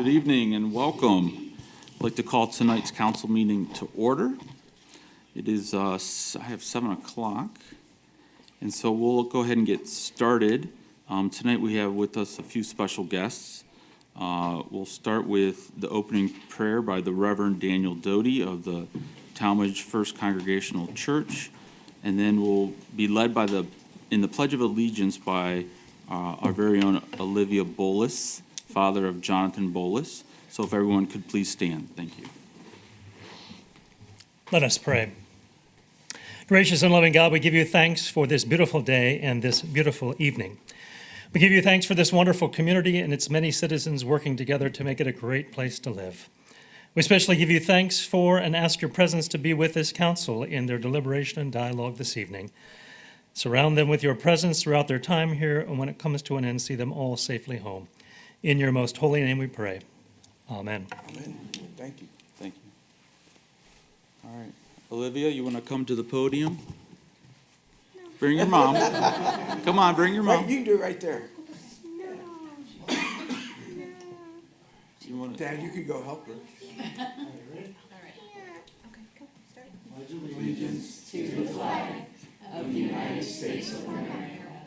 Good evening and welcome. I'd like to call tonight's council meeting to order. It is, I have 7 o'clock, and so we'll go ahead and get started. Tonight we have with us a few special guests. We'll start with the opening prayer by the Reverend Daniel Doty of the Tallmadge First Congregational Church, and then we'll be led by in the Pledge of Allegiance by our very own Olivia Bolus, father of Jonathan Bolus. So if everyone could please stand. Thank you. Let us pray. Gracious and loving God, we give you thanks for this beautiful day and this beautiful evening. We give you thanks for this wonderful community and its many citizens working together to make it a great place to live. We especially give you thanks for and ask your presence to be with this council in their deliberation and dialogue this evening. Surround them with your presence throughout their time here, and when it comes to an end, see them all safely home. In your most holy name we pray. Amen. Amen. Thank you. Thank you. All right. Olivia, you want to come to the podium? No. Bring your mom. Come on, bring your mom. You can do it right there. No. You want to... Dad, you can go help her. All right. Okay, go. Start. Pledge allegiance to the flag of the United States of America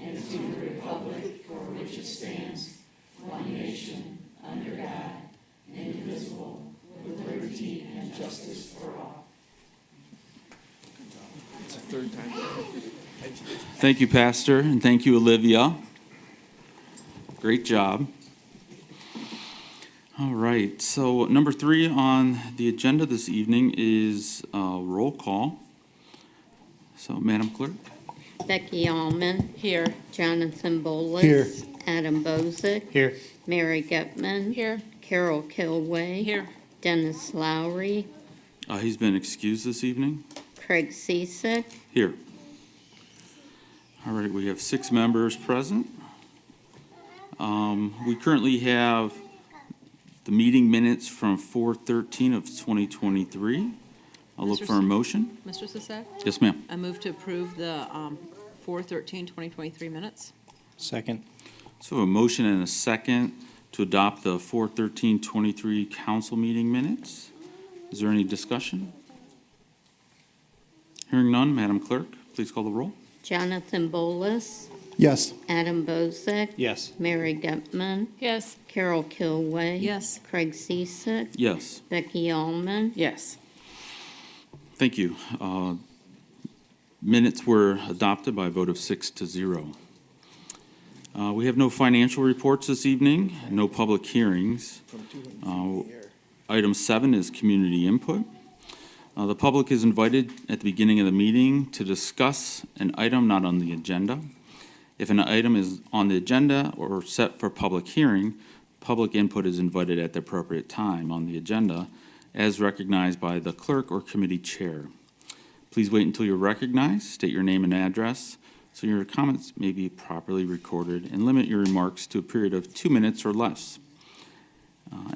and to the republic for which it stands, one nation, under God, indivisible, with liberty and justice for all. It's the third time. Thank you, Pastor, and thank you, Olivia. Great job. All right, so number 3 on the agenda this evening is roll call. So, Madam Clerk. Becky Allman. Here. Jonathan Bolus. Here. Adam Bozick. Here. Mary Gutman. Here. Carol Kilway. Here. Dennis Lowry. He's been excused this evening. Craig Ciesick. Here. All right, we have 6 members present. We currently have the meeting minutes from 4/13 of 2023. I'll look for a motion. Mr. Sisek? Yes, ma'am. I move to approve the 4/13/2023 minutes. Second. So a motion and a second to adopt the 4/13/23 council meeting minutes. Is there any discussion? Hearing none, Madam Clerk, please call the roll. Jonathan Bolus. Yes. Adam Bozick. Yes. Mary Gutman. Yes. Carol Kilway. Yes. Craig Ciesick. Yes. Becky Allman. Yes. Thank you. Minutes were adopted by a vote of 6-0. We have no financial reports this evening, no public hearings. Item 7 is community input. The public is invited at the beginning of the meeting to discuss an item not on the agenda. If an item is on the agenda or set for public hearing, public input is invited at the appropriate time on the agenda, as recognized by the clerk or committee chair. Please wait until you're recognized, state your name and address, so your comments may be properly recorded, and limit your remarks to a period of 2 minutes or less.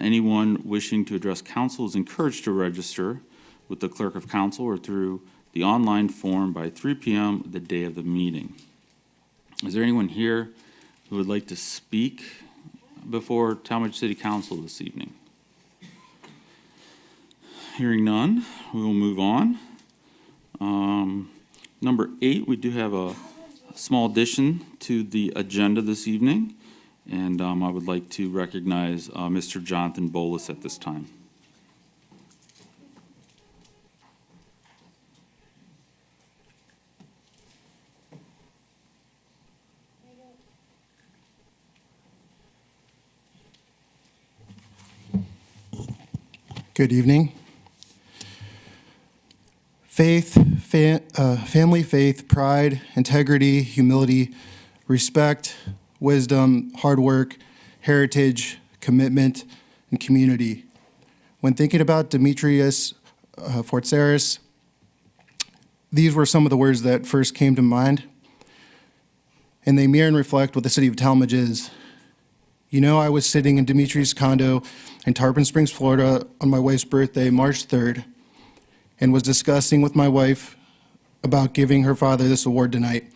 Anyone wishing to address council is encouraged to register with the clerk of council or through the online form by 3 p.m. the day of the meeting. Is there anyone here who would like to speak before Tallmadge City Council this evening? Hearing none, we will move on. Number 8, we do have a small addition to the agenda this evening, and I would like to recognize Mr. Jonathan Bolus at this time. Good evening. Family, faith, pride, integrity, humility, respect, wisdom, hard work, heritage, commitment, and community. When thinking about Demetrius Fortsaris, these were some of the words that first came to mind, and they mirror and reflect what the city of Tallmadge is. You know, I was sitting in Demetrius' condo in Tarpon Springs, Florida on my wife's birthday, March 3rd, and was discussing with my wife about giving her father this award tonight.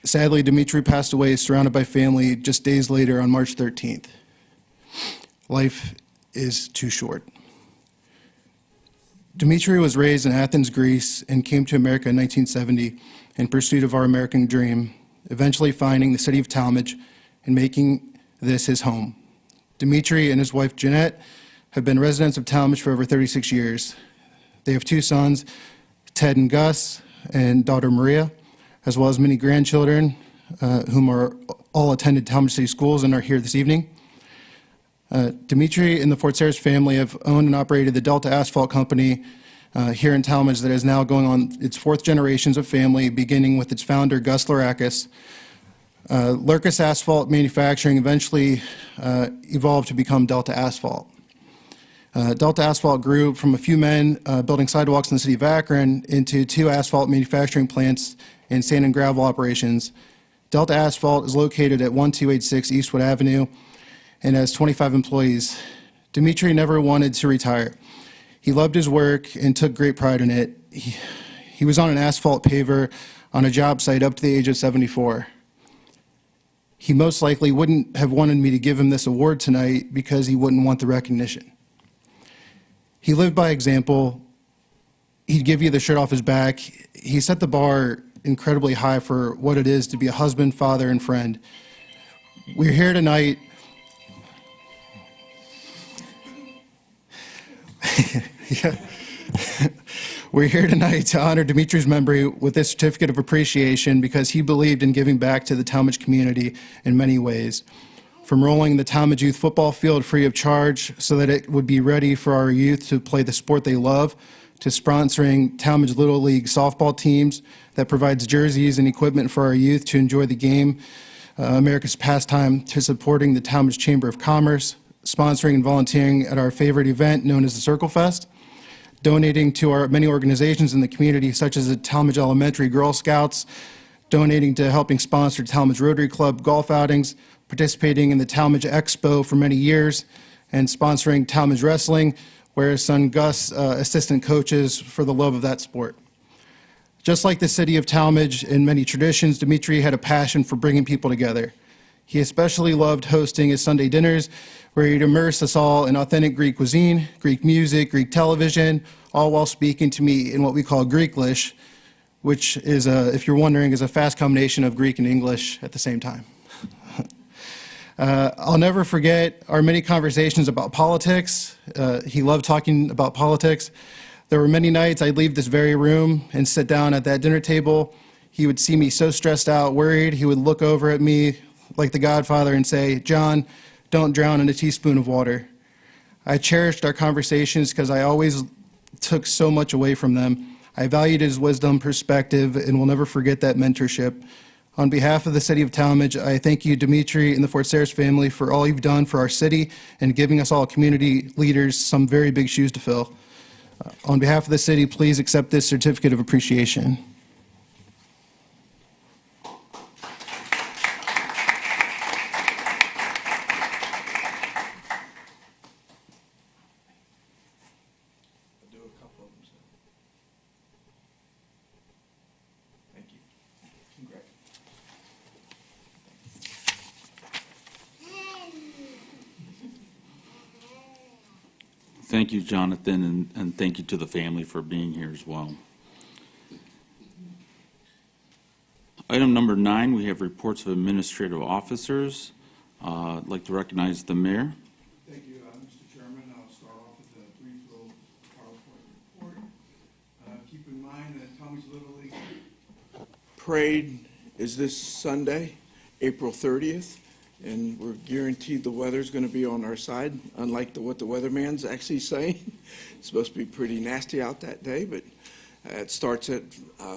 Sadly, Dimitri passed away surrounded by family just days later on March 13th. Life is too short. Dimitri was raised in Athens, Greece, and came to America in 1970 in pursuit of our American dream, eventually finding the city of Tallmadge and making this his home. Dimitri and his wife, Jeanette, have been residents of Tallmadge for over 36 years. They have 2 sons, Ted and Gus, and daughter Maria, as well as many grandchildren, whom are all attended Tallmadge City Schools and are here this evening. Dimitri and the Fort Sayers family have owned and operated the Delta Asphalt Company here in Tallmadge that is now going on its 4th generations of family, beginning with its founder, Gus Larakis. Lurkus Asphalt Manufacturing eventually evolved to become Delta Asphalt. Delta Asphalt grew from a few men building sidewalks in the city of Akron into 2 asphalt manufacturing plants and sand and gravel operations. Delta Asphalt is located at 1286 Eastwood Avenue and has 25 employees. Dimitri never wanted to retire. He loved his work and took great pride in it. He was on an asphalt paver on a job site up to the age of 74. He most likely wouldn't have wanted me to give him this award tonight because he wouldn't want the recognition. He lived by example. He'd give you the shirt off his back. He set the bar incredibly high for what it is to be a husband, father, and friend. We're here tonight. Yeah. We're here tonight to honor Dimitri's memory with this certificate of appreciation because he believed in giving back to the Tallmadge community in many ways. From rolling the Tallmadge youth football field free of charge so that it would be ready for our youth to play the sport they love, to sponsoring Tallmadge Little League softball teams that provides jerseys and equipment for our youth to enjoy the game, America's pastime, to supporting the Tallmadge Chamber of Commerce, sponsoring and volunteering at our favorite event known as the Circle Fest, donating to our many organizations in the community such as the Tallmadge Elementary Girl Scouts, donating to helping sponsor Tallmadge Rotary Club golf outings, participating in the Tallmadge Expo for many years, and sponsoring Tallmadge Wrestling, where his son Gus assistant coaches for the love of that sport. Just like the city of Tallmadge and many traditions, Dimitri had a passion for bringing people together. He especially loved hosting his Sunday dinners, where he'd immerse us all in authentic Greek cuisine, Greek music, Greek television, all while speaking to me in what we call Greeklish, which is, if you're wondering, is a fast combination of Greek and English at the same time. I'll never forget our many conversations about politics. He loved talking about politics. There were many nights I'd leave this very room and sit down at that dinner table. He would see me so stressed out, worried. He would look over at me like the Godfather and say, "John, don't drown in a teaspoon of water." I cherished our conversations because I always took so much away from them. I valued his wisdom, perspective, and will never forget that mentorship. On behalf of the city of Tallmadge, I thank you, Dimitri, and the Fort Sayers family for all you've done for our city and giving us all community leaders some very big shoes to fill. On behalf of the city, please accept this certificate of appreciation. I'll do a couple of them. So. Thank you. Congrats. Thank you, Jonathan, and thank you to the family for being here as well. Item number 9, we have reports of administrative officers. I'd like to recognize the mayor. Thank you, Mr. Chairman. I'll start off with a brief little PowerPoint report. Keep in mind that Tallmadge Little League Parade is this Sunday, April 30th, and we're guaranteed the weather's going to be on our side, unlike what the weatherman's actually saying. It's supposed to be pretty nasty out that day, but it starts at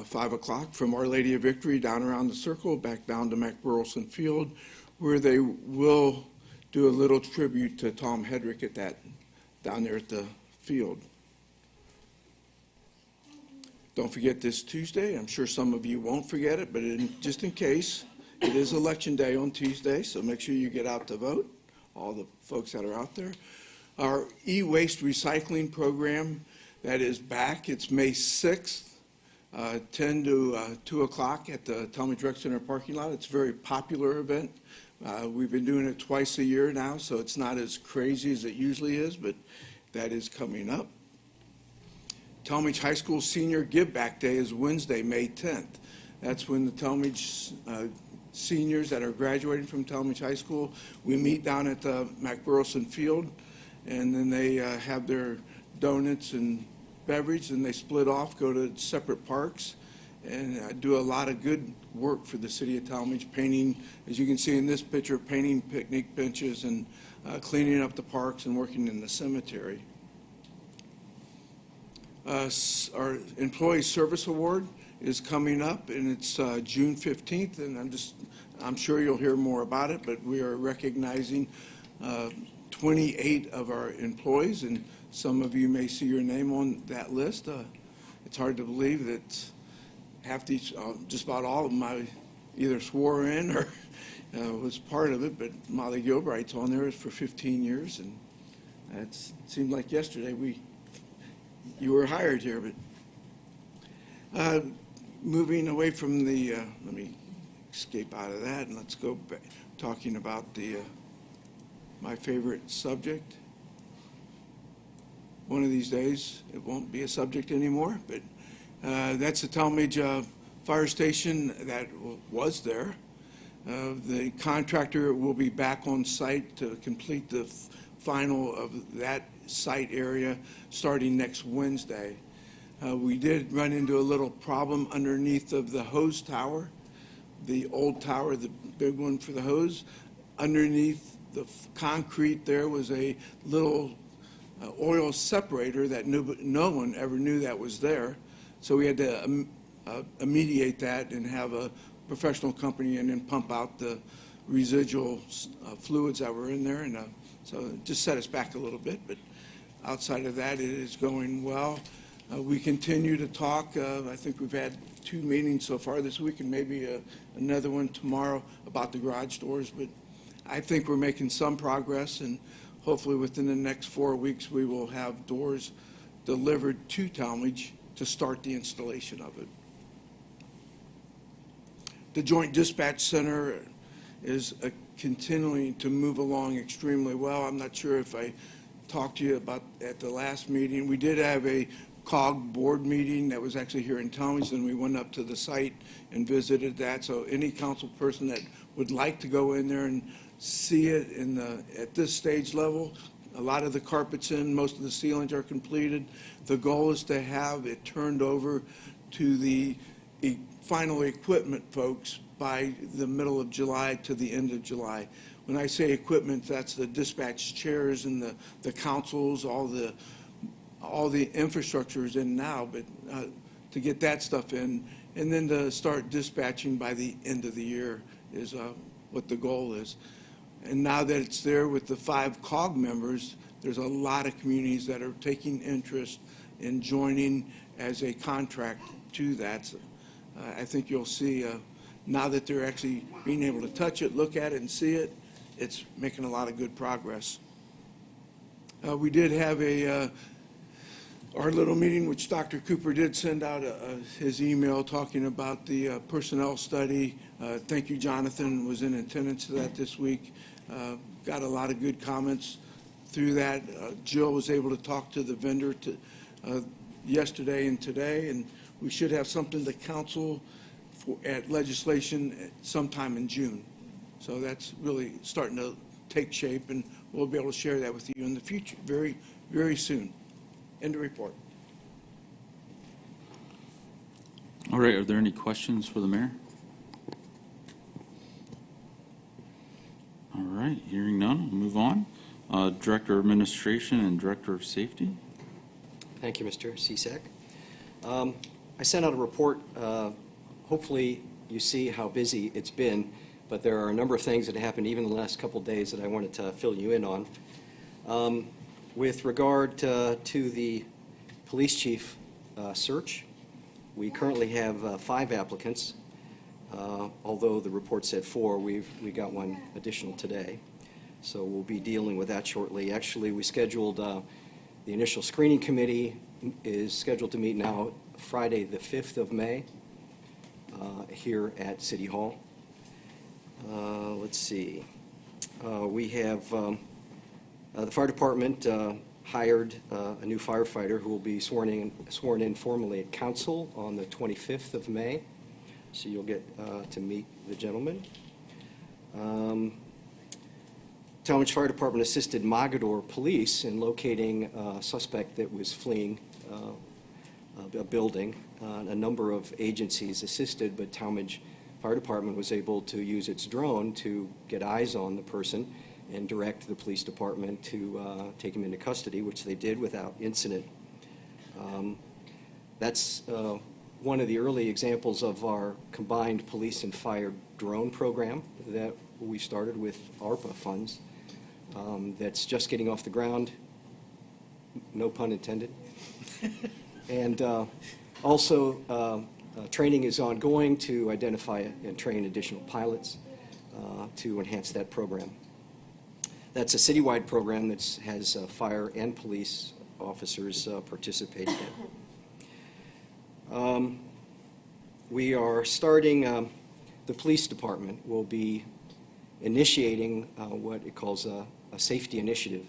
5 o'clock from Our Lady of Victory down around the circle, back down to McBurleson Field, where they will do a little tribute to Tom Hedrick at that, down there at the field. Don't forget this Tuesday. I'm sure some of you won't forget it, but just in case, it is Election Day on Tuesday, so make sure you get out to vote, all the folks that are out there. Our e-waste recycling program, that is back. It's May 6th, 10 to 2 o'clock at the Tallmadge Rec Center parking lot. It's a very popular event. We've been doing it twice a year now, so it's not as crazy as it usually is, but that is coming up. Tallmadge High School Senior Give Back Day is Wednesday, May 10th. That's when the Tallmadge seniors that are graduating from Tallmadge High School, we meet down at the McBurleson Field, and then they have their donuts and beverage, and they split off, go to separate parks, and do a lot of good work for the city of Tallmadge, painting, as you can see in this picture, painting picnic benches and cleaning up the parks and working in the cemetery. Our Employee Service Award is coming up, and it's June 15th, and I'm sure you'll hear more about it, but we are recognizing 28 of our employees, and some of you may see your name on that list. It's hard to believe that half these, just about all of them, I either swore in or was part of it, but Molly Gilbright's on there for 15 years, and it seemed like yesterday you were hired here, but moving away from the, let me escape out of that, and let's go back, talking about my favorite subject. One of these days, it won't be a subject anymore, but that's the Tallmadge Fire Station that was there. The contractor will be back on site to complete the final of that site area starting next Wednesday. We did run into a little problem underneath of the hose tower, the old tower, the big one for the hose. Underneath the concrete there was a little oil separator that no one ever knew that was there. So we had to remediate that and have a professional company and then pump out the residual fluids that were in there. And so it just set us back a little bit, but outside of that, it is going well. We continue to talk. I think we've had 2 meetings so far this week and maybe another one tomorrow about the garage doors, but I think we're making some progress, and hopefully within the next 4 weeks, we will have doors delivered to Tallmadge to start the installation of it. The Joint Dispatch Center is continuing to move along extremely well. I'm not sure if I talked to you about at the last meeting. We did have a COG board meeting that was actually here in Tallmadge, and we went up to the site and visited that. So any council person that would like to go in there and see it at this stage level, a lot of the carpet's in, most of the ceilings are completed. The goal is to have it turned over to the final equipment folks by the middle of July to the end of July. When I say equipment, that's the dispatch chairs and the consoles, all the infrastructure is in now, but to get that stuff in, and then to start dispatching by the end of the year is what the goal is. And now that it's there with the 5 COG members, there's a lot of communities that are taking interest in joining as a contract to that. So, I think you'll see now that they're actually being able to touch it, look at it, and see it, it's making a lot of good progress. We did have our little meeting, which Dr. Cooper did send out his email talking about the personnel study. Thank you, Jonathan, was in attendance to that this week. Got a lot of good comments through that. Jill was able to talk to the vendor yesterday and today, and we should have something to council at legislation sometime in June. So that's really starting to take shape, and we'll be able to share that with you in the future, very, very soon. End of report. All right, are there any questions for the mayor? All right, hearing none, we'll move on. Director of Administration and Director of Safety. Thank you, Mr. Cisak. I sent out a report. Hopefully, you see how busy it's been, but there are a number of things that happened even in the last couple of days that I wanted to fill you in on. With regard to the police chief search, we currently have 5 applicants. Although the report said 4, we got 1 additional today. So we'll be dealing with that shortly. Actually, we scheduled, the initial screening committee is scheduled to meet now Friday, the 5th of May, here at City Hall. Let's see. We have the fire department hired a new firefighter who will be sworn in formally at council on the 25th of May. So you'll get to meet the gentleman. Tallmadge Fire Department assisted Mogador Police in locating a suspect that was fleeing a building. A number of agencies assisted, but Tallmadge Fire Department was able to use its drone to get eyes on the person and direct the police department to take him into custody, which they did without incident. That's one of the early examples of our combined police and fire drone program that we started with ARPA funds. That's just getting off the ground, no pun intended. And also, training is ongoing to identify and train additional pilots to enhance that program. That's a citywide program that has fire and police officers participating in. We are starting, the police department will be initiating what it calls a safety initiative.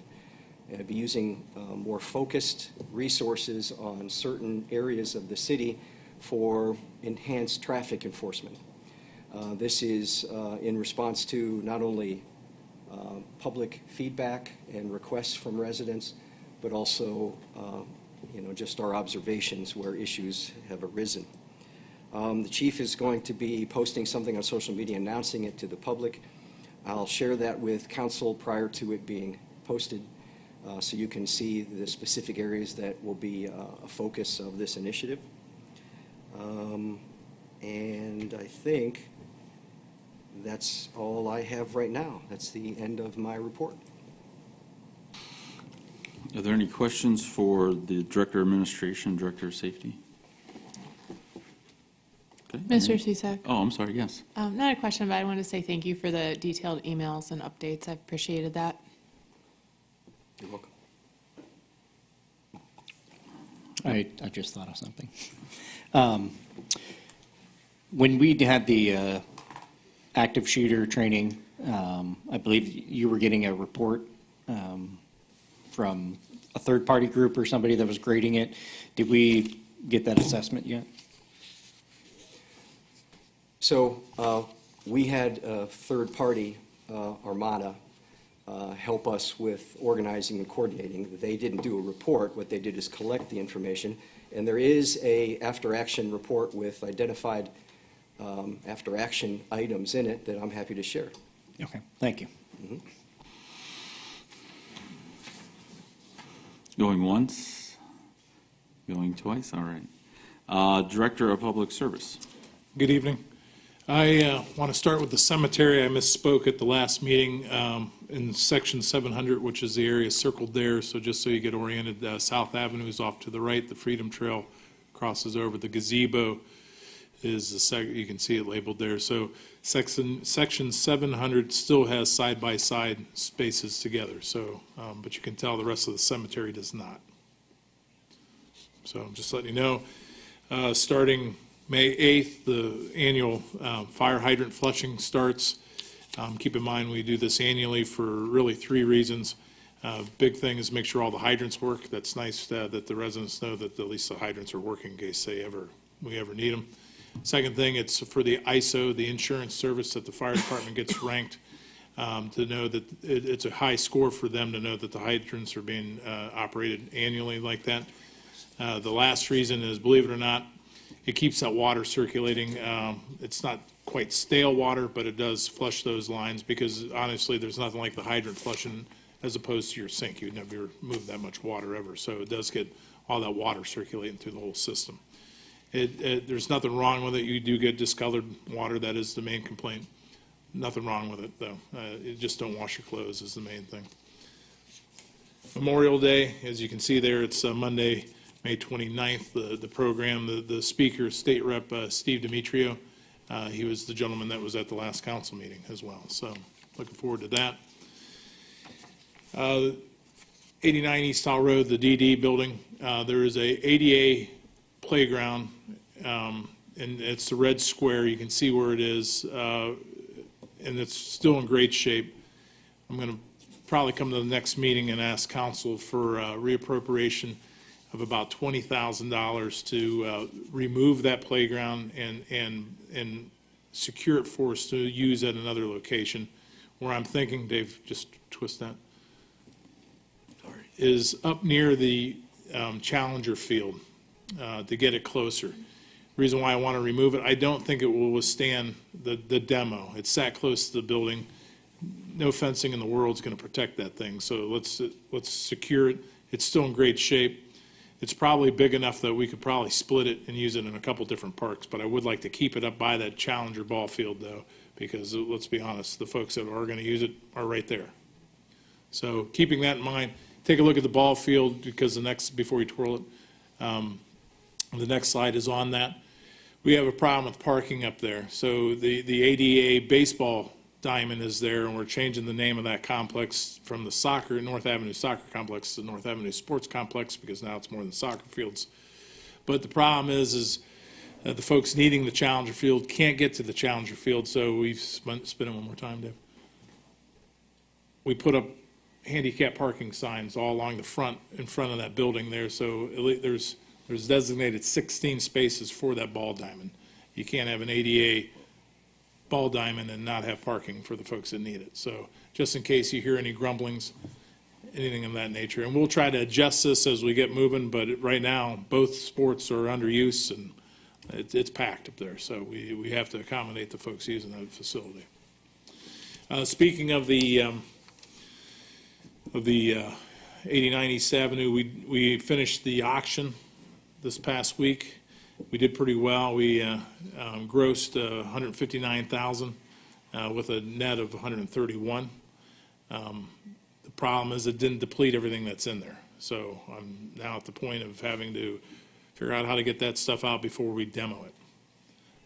It'll be using more focused resources on certain areas of the city for enhanced traffic enforcement. This is in response to not only public feedback and requests from residents, but also just our observations where issues have arisen. The chief is going to be posting something on social media announcing it to the public. I'll share that with council prior to it being posted so you can see the specific areas that will be a focus of this initiative. And I think that's all I have right now. That's the end of my report. Are there any questions for the Director of Administration, Director of Safety? Okay. Mr. Cisak. Oh, I'm sorry, yes. Not a question, but I want to say thank you for the detailed emails and updates. I've appreciated that. You're welcome. I just thought of something. When we had the active shooter training, I believe you were getting a report from a third-party group or somebody that was grading it. Did we get that assessment yet? So we had a third-party, Armada, help us with organizing and coordinating. They didn't do a report. What they did is collect the information. And there is a after-action report with identified after-action items in it that I'm happy to share. Okay, thank you. Mm-hmm. Going once? Going twice? All right. Director of Public Service. Good evening. I want to start with the cemetery. I misspoke at the last meeting in section 700, which is the area circled there. So just so you get oriented, South Avenue is off to the right. The Freedom Trail crosses over. The gazebo is you can see it labeled there. So section 700 still has side-by-side spaces together. So, but you can tell the rest of the cemetery does not. So I'm just letting you know, starting May 8th, the annual fire hydrant flushing starts. Keep in mind, we do this annually for really 3 reasons. Big thing is make sure all the hydrants work. That's nice that the residents know that at least the hydrants are working in case we ever need them. Second thing, it's for the ISO, the insurance service that the fire department gets ranked to know that it's a high score for them to know that the hydrants are being operated annually like that. The last reason is, believe it or not, it keeps that water circulating. It's not quite stale water, but it does flush those lines because honestly, there's nothing like the hydrant flushing as opposed to your sink. You'd never move that much water ever. So it does get all that water circulating through the whole system. There's nothing wrong with it. You do get discolored water. That is the main complaint. Nothing wrong with it, though. Just don't wash your clothes is the main thing. Memorial Day, as you can see there, it's Monday, May 29th, the program, the speaker, State Rep Steve Demetrio, he was the gentleman that was at the last council meeting as well. So looking forward to that. 89 East Hall Road, the DD building, there is a ADA playground, and it's the red square. You can see where it is. and it's still in great shape. I'm going to probably come to the next meeting and ask council for reappropriation of about $20,000 to remove that playground and secure it for us to use at another location. Where I'm thinking, Dave, just twist that, is up near the Challenger field to get it closer. Reason why I want to remove it, I don't think it will withstand the demo. It's that close to the building. No fencing in the world is going to protect that thing, so let's secure it. It's still in great shape. It's probably big enough that we could probably split it and use it in a couple different parks, but I would like to keep it up by that Challenger ball field though, because let's be honest, the folks that are going to use it are right there. So keeping that in mind, take a look at the ball field, because before you twirl it, the next slide is on that. We have a problem with parking up there. So the ADA baseball diamond is there, and we're changing the name of that complex from the North Avenue Soccer Complex to North Avenue Sports Complex, because now it's more than soccer fields. But the problem is the folks needing the Challenger field can't get to the Challenger field, so we've spin it one more time, Dave. We put up handicap parking signs all along in front of that building there, so there's designated 16 spaces for that ball diamond. You can't have an ADA ball diamond and not have parking for the folks that need it. So just in case you hear any grumblings, anything of that nature. And we'll try to adjust this as we get moving, but right now, both sports are under use and it's packed up there. So we have to accommodate the folks using that facility. Speaking of the 89 East Avenue, we finished the auction this past week. We did pretty well. We grossed $159,000 with a net of $131. The problem is it didn't deplete everything that's in there. So I'm now at the point of having to figure out how to get that stuff out before we demo it.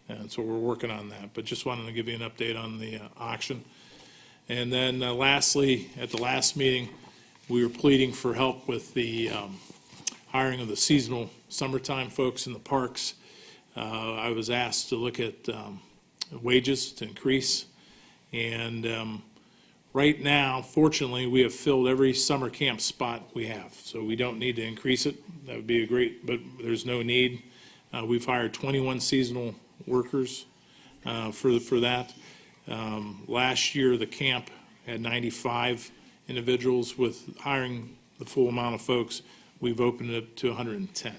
And so we're working on that. But just wanted to give you an update on the auction. And then lastly, at the last meeting, we were pleading for help with the hiring of the seasonal summertime folks in the parks. I was asked to look at wages to increase. And right now, fortunately, we have filled every summer camp spot we have. So we don't need to increase it. That would be but there's no need. We've hired 21 seasonal workers for that. Last year, the camp had 95 individuals. With hiring the full amount of folks, we've opened it up to 110.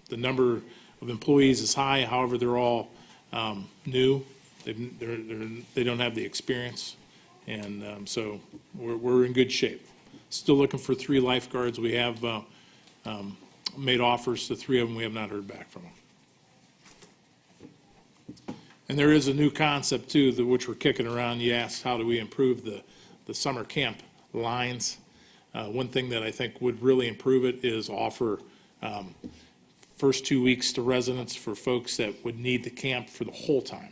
The number of employees is high, however, they're all new. They don't have the experience, and so we're in good shape. Still looking for 3 lifeguards. We have made offers to 3 of them. We have not heard back from them. And there is a new concept too, which we're kicking around. You asked, how do we improve the summer camp lines? One thing that I think would really improve it is offer first 2 weeks to residents for folks that would need the camp for the whole time.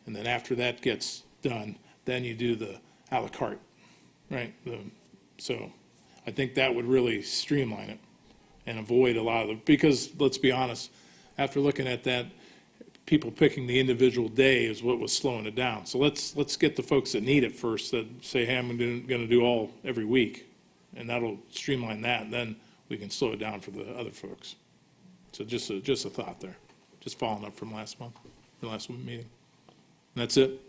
And then after that gets done, then you do the à la carte, right? So I think that would really streamline it and avoid a lot of because let's be honest, after looking at that, people picking the individual day is what was slowing it down. So let's get the folks that need it first, that say, hey, I'm going to do every week, and that'll streamline that, and then we can slow it down for the other folks. So just a thought there, just following up from last meeting. And that's it.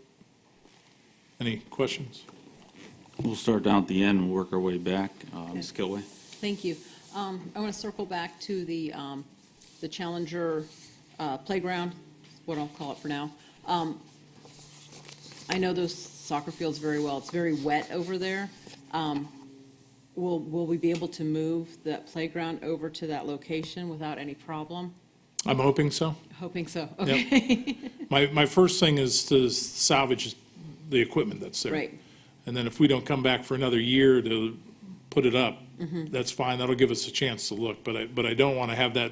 Any questions? We'll start down at the end and work our way back. Ms. Kilway. Thank you. I want to circle back to the Challenger playground, what I'll call it for now. I know those soccer fields very well. It's very wet over there. Will we be able to move that playground over to that location without any problem? I'm hoping so. Hoping so, okay. My first thing is to salvage the equipment that's there. Right. And then if we don't come back for another year to put it up, that's fine. That'll give us a chance to look. But I don't want to have that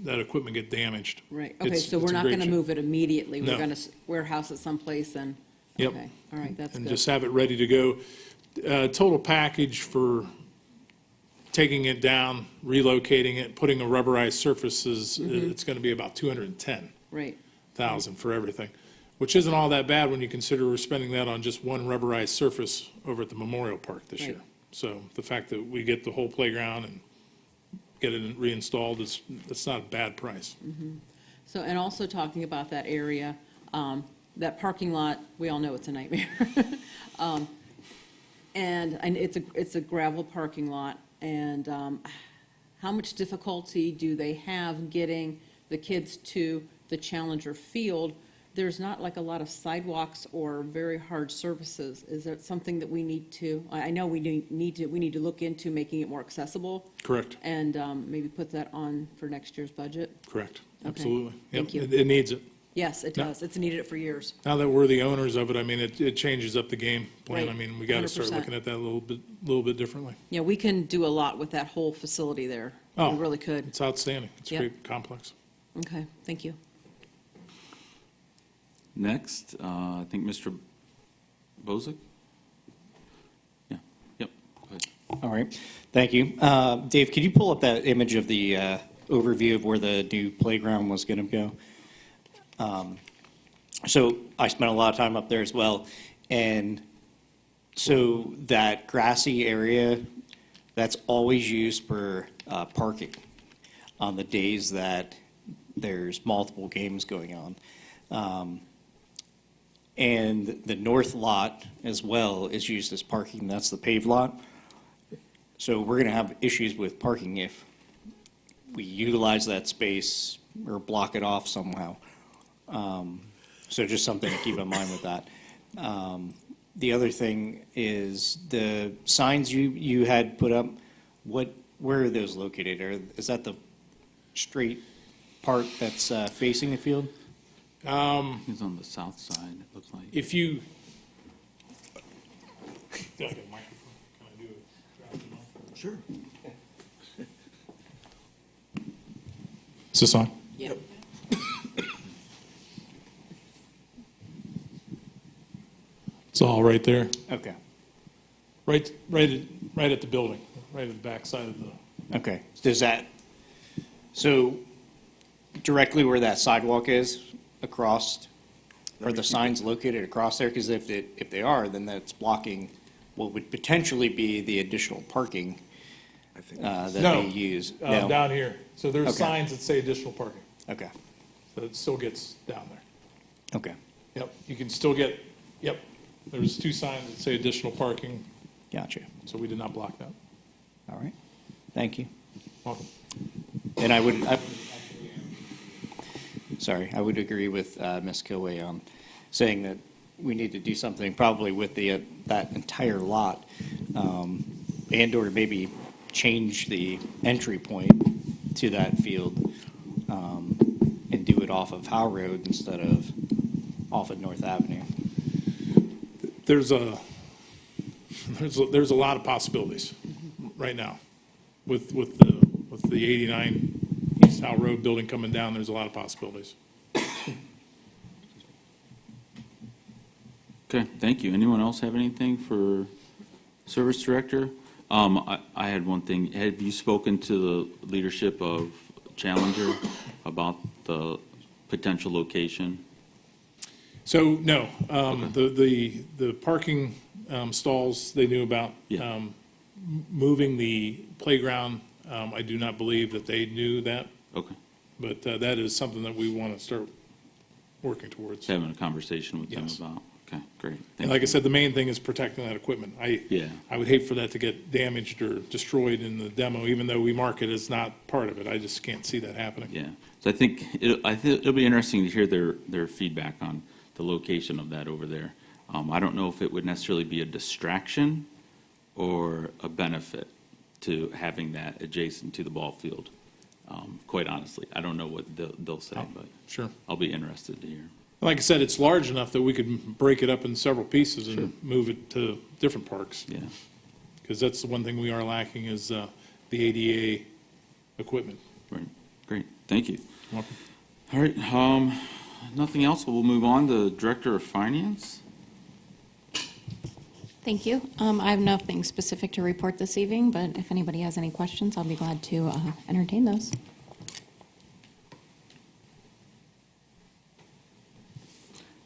equipment get damaged. Right, okay, It's so we're in not great going to shape. move it immediately? No. We're going to warehouse it someplace and? Yep. Okay, all right, that's And good. just have it ready to go. Total package for taking it down, relocating it, putting a rubberized surface is, it's going to be about 210,000 Right, for everything. which isn't all that bad when you consider we're spending that on just one rubberized surface over at the Memorial Park this year. Right. So the fact that we get the whole playground and get it reinstalled it's not a bad price. So, and also talking about that area, that parking lot, we all know it's a nightmare. And it's a gravel parking lot, and how much difficulty do they have getting the kids to the Challenger Field? There's not like a lot of sidewalks or very hard surfaces. Is that something that we need to, I know we need to look into making it more accessible? Correct, And maybe put that on for next year's budget? correct, Okay. absolutely. Thank Yep, you. It needs it. Yes, it Yeah. does. It's needed it for years. Now that we're the owners of it, I mean, it changes up the game plan. I Right, mean, we got to start 100%. looking at that a little bit differently. Yeah, we can do a lot with that whole facility there. We Oh, really could. It's outstanding. It's a Yep. great complex. Okay, thank you. Next, I think Mr. Bozick? Yeah, yep, go ahead. All right, thank you. Dave, could you pull up that image of the overview of where the new playground was going to go? So I spent a lot of time up there as well, and so that grassy area, that's always used for parking on the days that there's multiple games going on. And the north lot as well is used as parking, that's the paved lot. So we're going to have issues with parking if we utilize that space or block it off somehow. So just something to keep in mind with that. The other thing is the signs you had put up, where are those located? Is that the straight part that's facing the field? He's on the south side, it looks like. If you. Do I get a microphone? Can I do it? Grab the mic? Sure. Is this on? Yep. It's all right there. Okay, Right at the building, right at the back side of the. okay. Does that, so directly where that sidewalk is across, are the signs located across there? Because if they are, then that's blocking what would potentially be the additional parking that No, they use. No? Down here. So there's Okay. signs that say additional parking. Okay, So it still gets down there. okay, Yep, you can still get, yep. There's two signs that say additional parking, gotcha. so we did not block that. All right, thank you. Welcome. And I would agree with Ms. Kilway on saying that we need to do something probably with that entire lot, and/or maybe change the entry point to that field, and do it off of Howe Road instead of off of North Avenue. There's a lot of possibilities right now with the 89 East Howe Road building coming down. There's a lot of possibilities. Okay, thank you. Anyone else have anything for Service Director? I had one thing. Have you spoken to the leadership of Challenger about the potential location? So, no, the parking stalls they knew about. Yeah. Moving the playground, I do not believe that they knew that, Okay, but that is something that we want to start working towards. having a conversation with them Yes. about. Okay, great. And Thank like I you. said, the main thing is protecting that equipment. Yeah. I would hate for that to get damaged or destroyed in the demo, even though we mark it as not part of it. I just can't see that happening. Yeah, so I think it'll be interesting to hear their feedback on the location of that over there. I don't know if it would necessarily be a distraction or a benefit to having that adjacent to the ball field. Quite honestly, I don't know what they'll say, but Sure. I'll be interested to hear. Like I said, it's large enough that we could break it up in several pieces and move it to different parks. Yeah, Because that's the one thing we are lacking is the ADA equipment. right, great, thank you. Welcome. All right, nothing else, we'll move on to Director of Finance. Thank you. I have nothing specific to report this evening, but if anybody has any questions, I'll be glad to entertain those.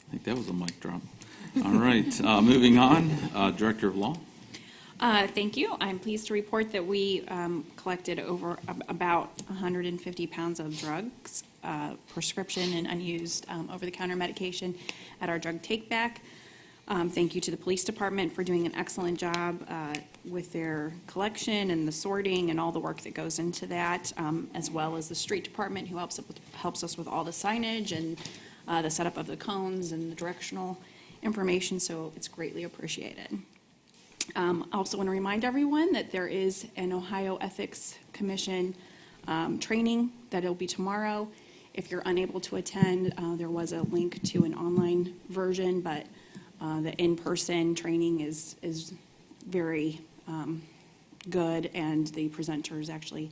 I think that that was a mic drop. All right, moving on, Director of Law. Thank you. I'm pleased to report that we collected about 150 pounds of drugs, prescription and unused over-the-counter medication at our drug take-back. Thank you to the police department for doing an excellent job with their collection and the sorting and all the work that goes into that, as well as the street department who helps us with all the signage and the setup of the cones and the directional information, so it's greatly appreciated. I also want to remind everyone that there is an Ohio Ethics Commission training that will be tomorrow. If you're unable to attend, there was a link to an online version, but the in-person training is very good, and the presenter is actually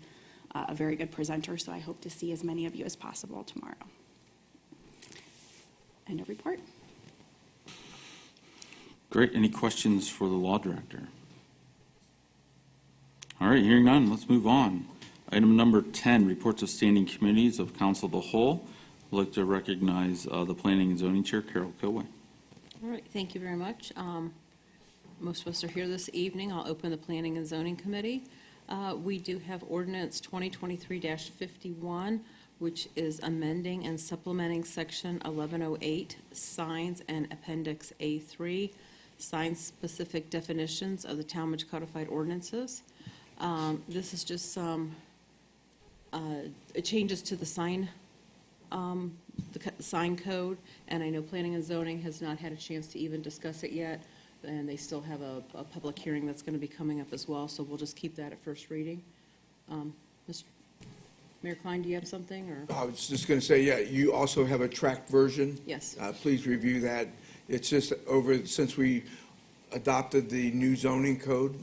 a very good presenter, so I hope to see as many of you as possible tomorrow. End of report. Great. Any questions for the Law Director? All right, hearing none, let's move on. Item number 10, reports of standing committees of Council of the Whole. I'd like to recognize the Planning and Zoning Chair, Carol Kilway. All right, thank you very much. Most of us are here this evening. I'll open the Planning and Zoning Committee. We do have ordinance 2023-51, which is amending and supplementing Section 1108, signs, and Appendix A3, sign-specific definitions of the Tallmadge codified ordinances. This is just some changes to the sign code, and I know Planning and Zoning has not had a chance to even discuss it yet, and they still have a public hearing that's going to be coming up as well, so we'll just keep that at first reading. Mr. Mayor Klein, do you have something, or? I was just going to say, yeah, you also have a tracked version. Yes. Please review that. It's just since we adopted the new zoning code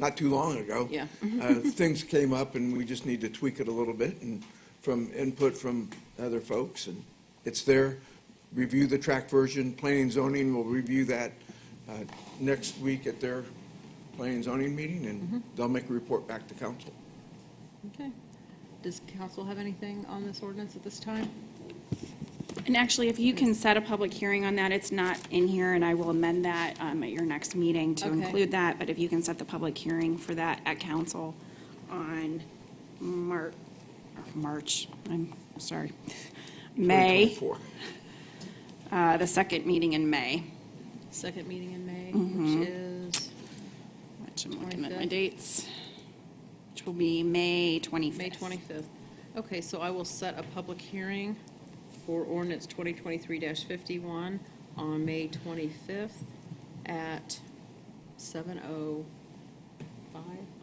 not too long ago. Yeah. Things came up, and we just need to tweak it a little bit, and from input from other folks, and it's there. Review the tracked version. Planning and Zoning will review that next week at their Planning and Zoning meeting, and they'll make a report back to council. Okay. Does council have anything on this ordinance at this time? And actually, if you can set a public hearing on that, it's not in here, and I will amend that at your next meeting to Okay. include that, but if you can set the public hearing for that at council on March, I'm sorry, May, 2024. the second meeting in May. Second meeting in May, which is Which I'm looking at my dates, which will be May 25th. May 25th. Okay, so I will set a public hearing for ordinance 2023-51 on May 25th at 7:05?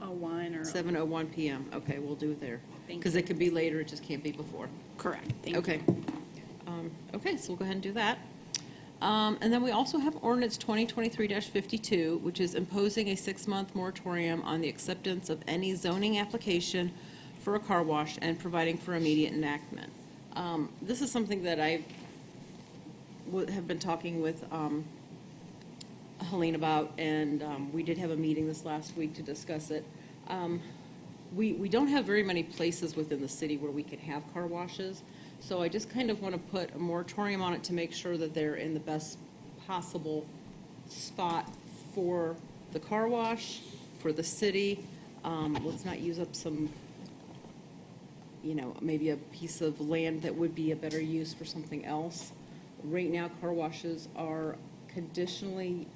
01 or 7:01 PM. Okay, we'll do it there. Thank Because it could be later, it just can't be before. correct. Thank you. Okay. Okay, so we'll go ahead and do that. And then we also have ordinance 2023-52, which is imposing a 6-month moratorium on the acceptance of any zoning application for a car wash and providing for immediate enactment. This is something that I have been talking with Helene about, and we did have a meeting this last week to discuss it. We don't have very many places within the city where we can have car washes, so I just kind of want to put a moratorium on it to make sure that they're in the best possible spot for the car wash, for the city. Let's not use up some, maybe a piece of land that would be a better use for something else. Right now, car washes are conditionally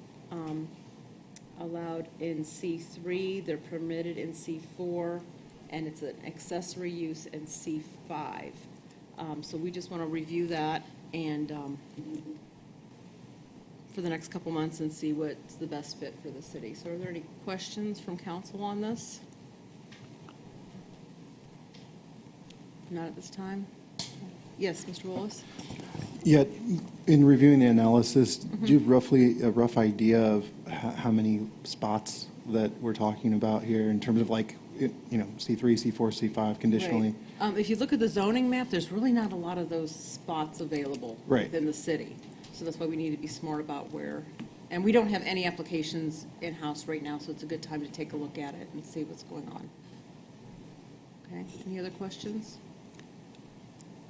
allowed in C3, they're permitted in C4, and it's an accessory use in C5. So we just want to review that and for the next couple months and see what's the best fit for the city. So are there any questions from council on this? Not at this time? Yes, Mr. Willis? Yet, in reviewing the analysis, do you have a rough idea of how many spots that we're talking about here in terms of C3, C4, C5 conditionally? Right. If you look at the zoning map, there's really not a lot of those spots available Right. within the city. So that's why we need to be smart about where, and we don't have any applications in-house right now, so it's a good time to take a look at it and see what's going on. Okay, any other questions?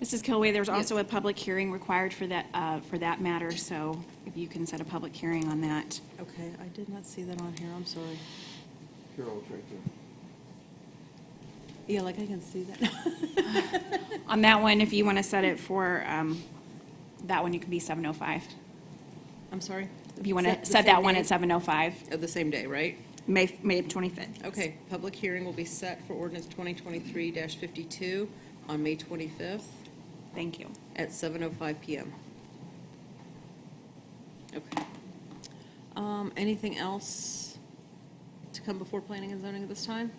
Mrs. Kilway, there's also a public hearing required for that matter, so if you can set a public hearing on that. Okay, I did not see that on here, I'm sorry. Carol's right there. Yeah, like I can see that. On that one, if you want to set it for, that one, you can be 7:05. I'm sorry? If you want to The set same that one day? at 7:05, The same day, right? May 25th. Okay, public hearing will be set for ordinance 2023-52 on May 25th Thank you. at 7:05 PM. Okay. Anything else to come before planning and zoning at this time?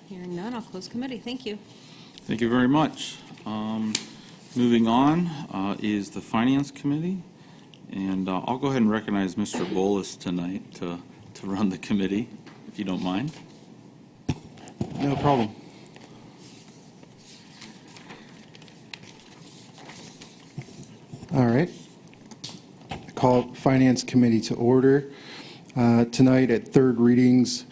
Hearing none, I'll close committee. Thank you. Thank you very much. Moving on is the Finance Committee, and I'll go ahead and recognize Mr. Bolus tonight to run the committee, if you don't mind. No problem. All right. I call Finance Committee to order. Tonight at third readings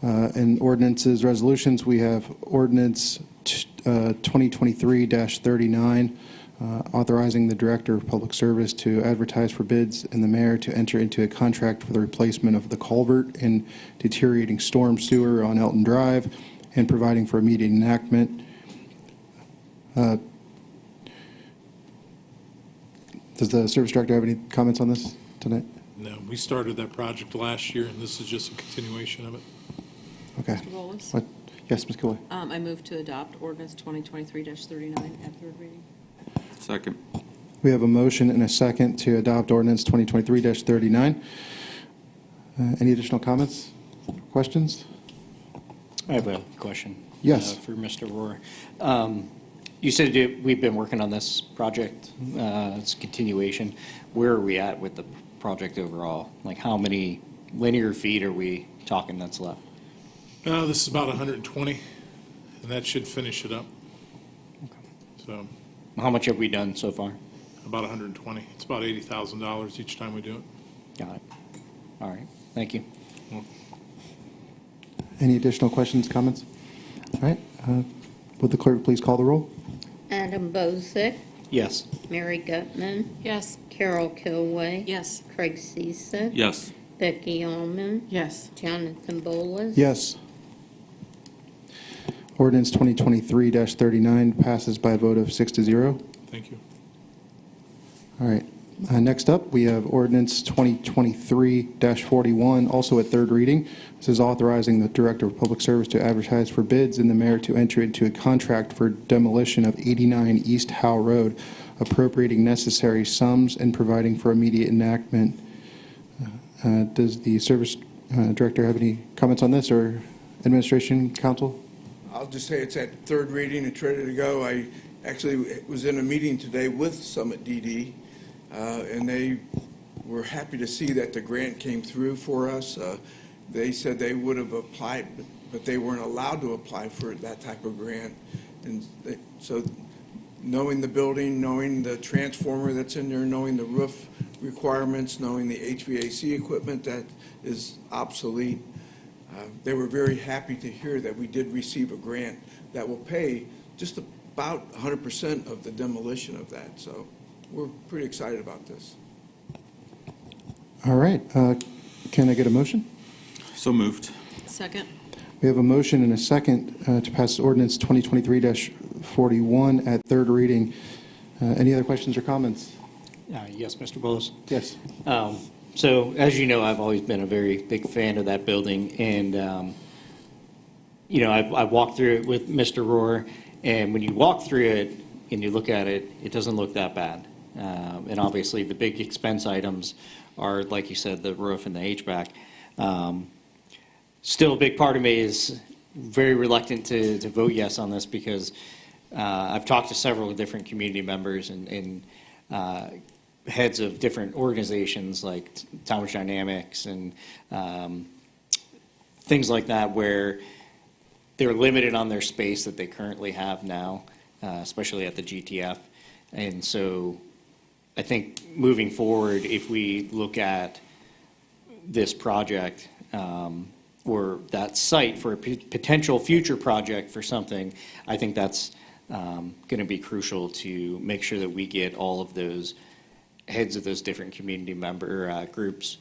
and ordinances, resolutions, we have ordinance 2023-39, authorizing the Director of Public Service to advertise for bids and the mayor to enter into a contract for the replacement of the culvert and deteriorating storm sewer on Elton Drive and providing for immediate enactment. Does the Service Director have any comments on this tonight? No, we started that project last year, and this is just a continuation of it. Okay. Mr. Bolus? What- Yes, Ms. Kilway. I move to adopt ordinance 2023-39 at third reading. Second. We have a motion and a second to adopt ordinance 2023-39. Any additional comments, questions? I have a question. Yes. For Mr. Rohr. You said we've been working on this project, it's a continuation. Where are we at with the project overall? Like, how many linear feet are we talking that's left? This is about 120, and that should finish it up. So, How much have we done so far? about 120. It's about $80,000 each time we do it. Got it. All right, thank you. Any additional questions, comments? All right. Would the clerk please call the roll? Adam Bozick, Yes. Mary Gutman, Yes. Carol Kilway. Yes. Craig Ciesick. Yes. Becky Allman. Yes. Jonathan Bolus. Yes. Ordinance 2023-39 passes by a vote of 6-0. Thank you. All right. Next up, we have ordinance 2023-41, also at third reading. This is authorizing the Director of Public Service to advertise for bids and the mayor to enter into a contract for demolition of 89 East Howe Road, appropriating necessary sums and providing for immediate enactment. Does the Service Director have any comments on this, or Administration, Council? I'll just say it's at third reading, it's ready to go. I actually was in a meeting today with Summit DD, and they were happy to see that the grant came through for us. They said they would have applied, but they weren't allowed to apply for that type of grant. And so knowing the building, knowing the transformer that's in there, knowing the roof requirements, knowing the HVAC equipment that is obsolete, they were very happy to hear that we did receive a grant that will pay just about 100% of the demolition of that. So we're pretty excited about this. All right. Can I get a motion? So moved. Second? We have a motion and a second to pass ordinance 2023-41 at third reading. Any other questions or comments? Yes, Mr. Bowles. Yes. So, as you know, I've always been a very big fan of that building, and, I walked through it with Mr. Rohr, and when you walk through it and you look at it, it doesn't look that bad. And obviously, the big expense items are, like you said, the roof and the HVAC. Still, a big part of me is very reluctant to vote yes on this because I've talked to several different community members and heads of different organizations like Tallmadge Dynamics and things like that, where they're limited on their space that they currently have now, especially at the GTF. And so I think moving forward, if we look at this project, or that site for a potential future project for something, I think that's going to be crucial to make sure that we get all of those heads of those different community member groups,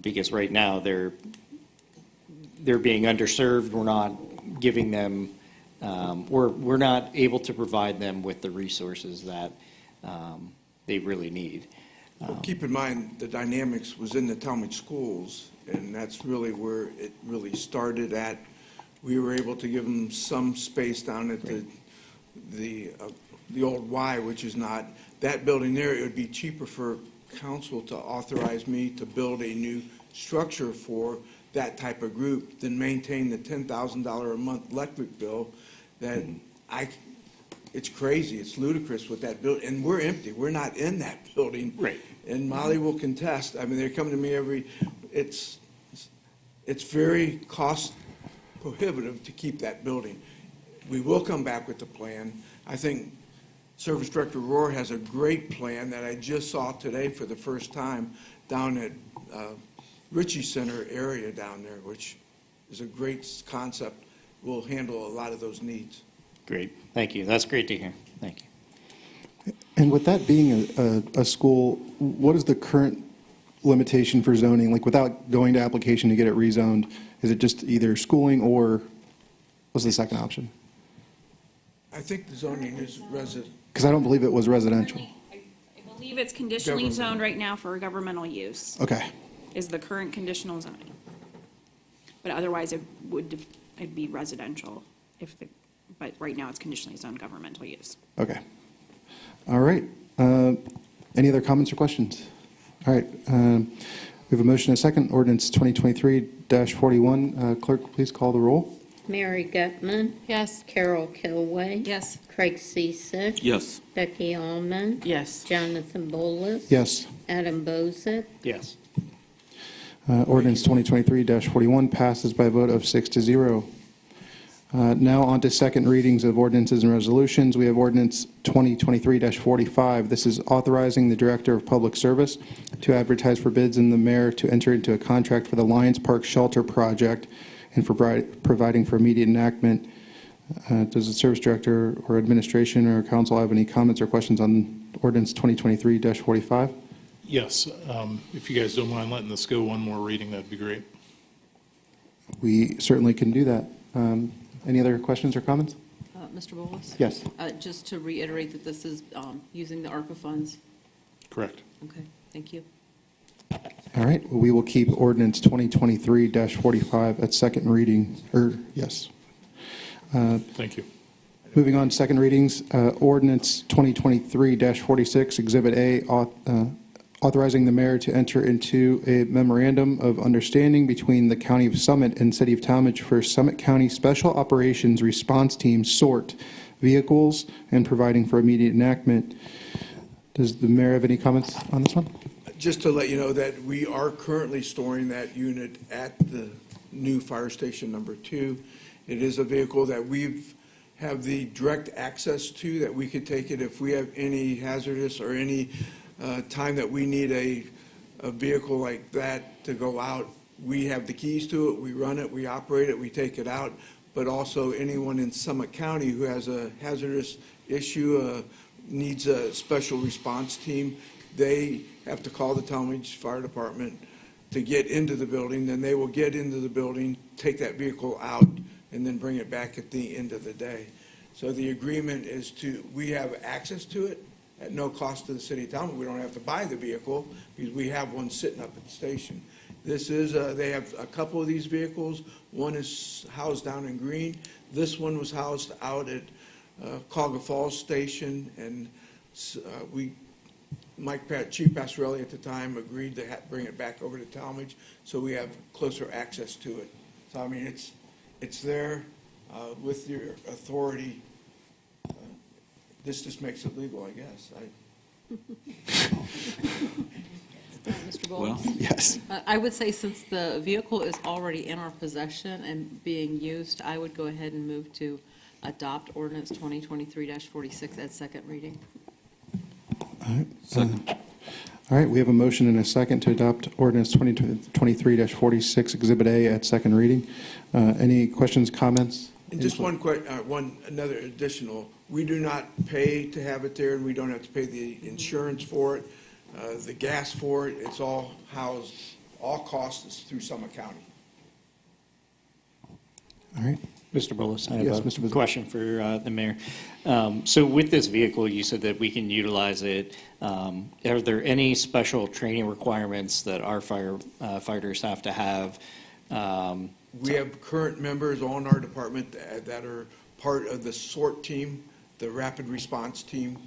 because right now they're being underserved. We're not giving them, we're not able to provide them with the resources that they really need. Well, keep in mind, the dynamics was in the Tallmadge schools, and that's really where it really started at. We were able to give them some space down at the old Y, which is not, that building there, it would be cheaper for council to authorize me to build a new structure for that type of group than maintain the $10,000 a month electric bill that it's crazy, it's ludicrous with that building, and we're empty, we're not in that building. Right. And Molly will contest, I mean, they're coming to me it's very cost prohibitive to keep that building. We will come back with the plan. I think Service Director Rohr has a great plan that I just saw today for the first time down at Ritchie Center area down there, which is a great concept, will handle a lot of those needs. Great, thank you. That's great to hear. Thank you. And with that being a school, what is the current limitation for zoning? Like, without going to application to get it rezoned, is it just either schooling, or what's the second option? I think the zoning is resident. Because I don't believe it was residential. I believe it's conditionally Government. zoned right now for governmental use, Okay, is the current conditional zoning. But otherwise, it'd be residential but right now it's conditionally zoned governmental use. okay. All right. Any other comments or questions? All right. We have a motion and a second. Ordinance 2023-41. Clerk, please call the roll. Mary Gutman. Yes. Carol Kilway. Yes. Craig Ciesick. Yes. Becky Allman. Yes. Jonathan Bolus. Yes. Adam Bozick. Yes. Ordinance 2023-41 passes by a vote of 6-0. Now on to second readings of ordinances and resolutions. We have ordinance 2023-45. This is authorizing the Director of Public Service to advertise for bids and the mayor to enter into a contract for the Lions Park Shelter Project and for providing for immediate enactment. Does the Service Director or Administration or Council have any comments or questions on ordinance 2023-45? Yes, if you guys don't mind letting this go one more reading, that'd be great. We certainly can do that. Any other questions or comments? Mr. Bolus? Yes. Just to reiterate that this is using the ARPA funds. Correct. Okay, thank you. All right, we will keep ordinance 2023-45 at second reading, yes. Thank you. Moving on, second readings, ordinance 2023-46, Exhibit A, authorizing the mayor to enter into a memorandum of understanding between the County of Summit and City of Tallmadge for Summit County Special Operations Response Team SORT vehicles and providing for immediate enactment. Does the mayor have any comments on this one? Just to let you know that we are currently storing that unit at the new fire station number 2. It is a vehicle that have the direct access to, that we could take it if we have any hazardous or any time that we need a vehicle like that to go out. We have the keys to it, we run it, we operate it, we take it out, but also anyone in Summit County who has a hazardous issue, needs a special response team, they have to call the Tallmadge Fire Department to get into the building, then they will get into the building, take that vehicle out, and then bring it back at the end of the day. So the agreement is we have access to it at no cost to the city of Tallmadge. We don't have to buy the vehicle because we have one sitting up at the station. This is, they have a couple of these vehicles. One is housed down in Green. This one was housed out at Cauga Falls Station, and Chief Pasquarelli at the time agreed to bring it back over to Tallmadge, so we have closer access to it. So, I mean, it's there with your authority. This just makes it legal, I guess. Mr. Well, Bolus? Yes. I would say since the vehicle is already in our possession and being used, I would go ahead and move to adopt ordinance 2023-46 at second reading. All right. second. All right, we have a motion and a second to adopt ordinance 2023-46, Exhibit A, at second reading. Any questions, comments? And just another additional, we do not pay to have it there, and we don't have to pay the insurance for it, the gas for it. It's all housed, all costs is through Summit County. All right. Mr. Bullis, I Yes, have Mr. a Bullis. question for the mayor. So with this vehicle, you said that we can utilize it. Are there any special training requirements that our firefighters have to have? We have current members on our department that are part of the SORT team, the rapid response team.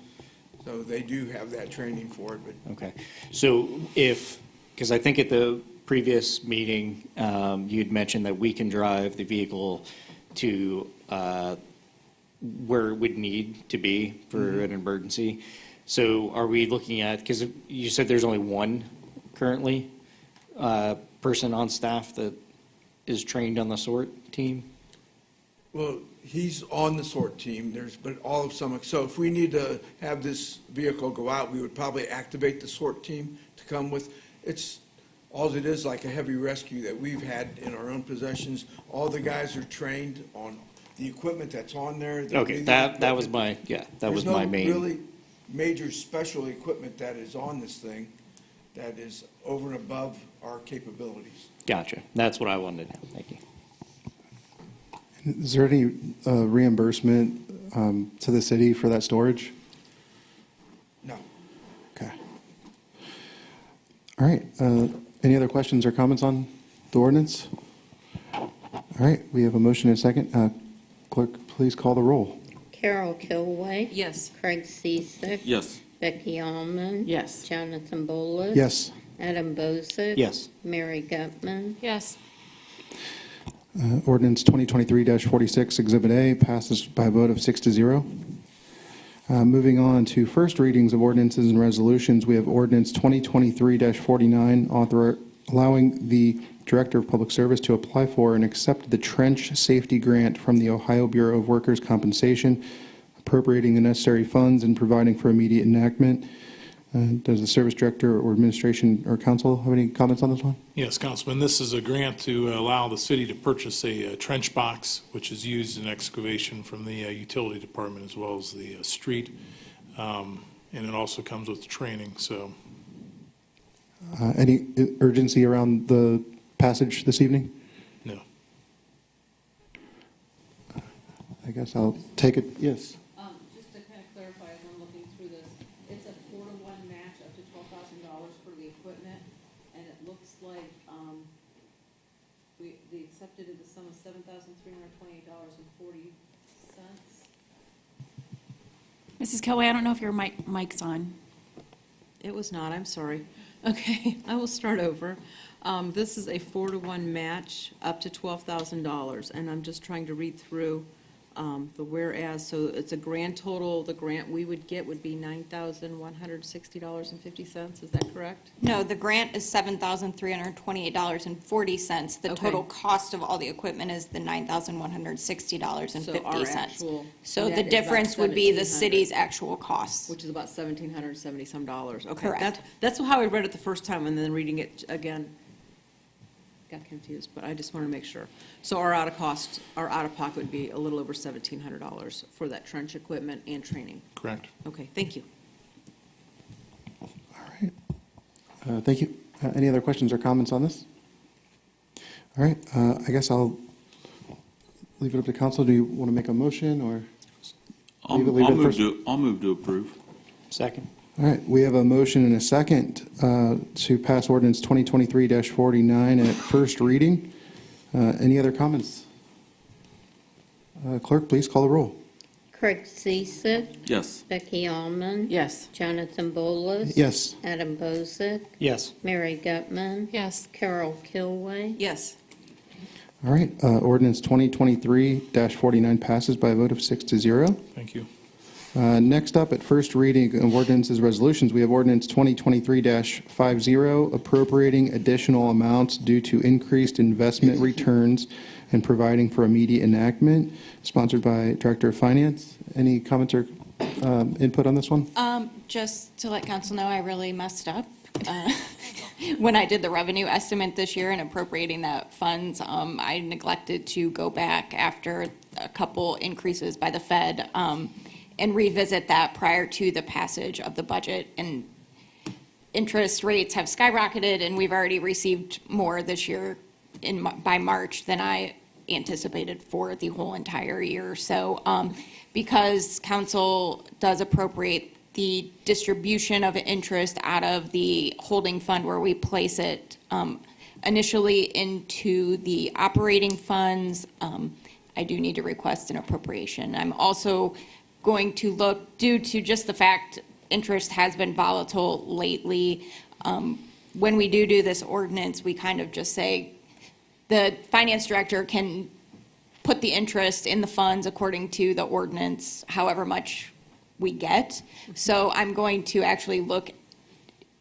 So they do have that training for it, but Okay. So because I think at the previous meeting, you'd mentioned that we can drive the vehicle to where it would need to be for an emergency. So are we looking at, because you said there's only one currently person on staff that is trained on the SORT team? well, he's on the SORT team, but all of Summit. So if we need to have this vehicle go out, we would probably activate the SORT team to come with. All it is like a heavy rescue that we've had in our own possessions. All the guys are trained on the equipment that's on there. Okay, that was my, that was my main. There's no really major special equipment that is on this thing that is over and above our capabilities. Gotcha. That's what I wanted to know. Thank you. Is there any reimbursement to the city for that storage? No. Okay. All right. Any other questions or comments on the ordinance? All right, we have a motion and a second. Clerk, please call the roll. Carol Kilway. Yes. Craig Ciesick. Yes. Becky Allman. Yes. Jonathan Bullis. Yes. Adam Bozick. Yes. Mary Gutman. Yes. Ordinance 2023-46, Exhibit A, passes by a vote of 6-0. Moving on to first readings of ordinances and resolutions, we have ordinance 2023-49, allowing the Director of Public Service to apply for and accept the trench safety grant from the Ohio Bureau of Workers' Compensation, appropriating the necessary funds and providing for immediate enactment. Does the Service Director or Administration or Council have any comments on this one? Yes, Councilman, this is a grant to allow the city to purchase a trench box, which is used in excavation from the utility department as well as the street. And it also comes with training, so. Any urgency around the passage this evening? No. I guess I'll take it. Yes. Just to kind of clarify, as I'm looking through this, it's a 4-to-1 match up to $12,000 for the equipment, and it looks like, we accepted in the sum of $7,328.40. Mrs. Kilway, I don't know if your mic's on. It was not, I'm sorry. Okay, I will start over. This is a 4-to-1 match up to $12,000, and I'm just trying to read through the whereas. So it's a grand total, the grant we would get would be $9,160.50, is that correct? No, the grant is $7,328.40. The Okay. total cost of all the equipment is the $9,160.50. So our actual So net the is about difference would be the $1,700. city's actual costs. Which is about $1,770 some dollars. Okay, Correct. that's how I read it the first time, and then reading it again, got confused, but I just want to make sure. So our out-of-pocket would be a little over $1,700 for that trench equipment and training. Correct. Okay, thank you. All right. Thank you. Any other questions or comments on this? All right. I guess I'll leave it up to council. Do you want to make a motion or? I'll Leave it first. move to approve. Second. All right. We have a motion and a second to pass ordinance 2023-49 at first reading. Any other comments? Clerk, please call the roll. Craig Ciesick. Yes. Becky Allman. Yes. Jonathan Bullis. Yes. Adam Bozick. Yes. Mary Gutman. Yes. Carol Kilway. Yes. All right. Ordinance 2023-49 passes by a vote of 6-0. Thank you. Next up, at first reading of ordinances resolutions, we have ordinance 2023-50, appropriating additional amounts due to increased investment returns and providing for immediate enactment, sponsored by Director of Finance. Any comments or input on this one? Just to let council know, I really messed up when I did the revenue estimate this year and appropriating that funds. I neglected to go back after a couple increases by the Fed and revisit that prior to the passage of the budget. And interest rates have skyrocketed, and we've already received more this year by March than I anticipated for the whole entire year. So because council does appropriate the distribution of interest out of the holding fund where we place it initially into the operating funds, I do need to request an appropriation. I'm also going to look, due to just the fact interest has been volatile lately, when we do this ordinance, we kind of just say the finance director can put the interest in the funds according to the ordinance, however much we get. So I'm going to actually look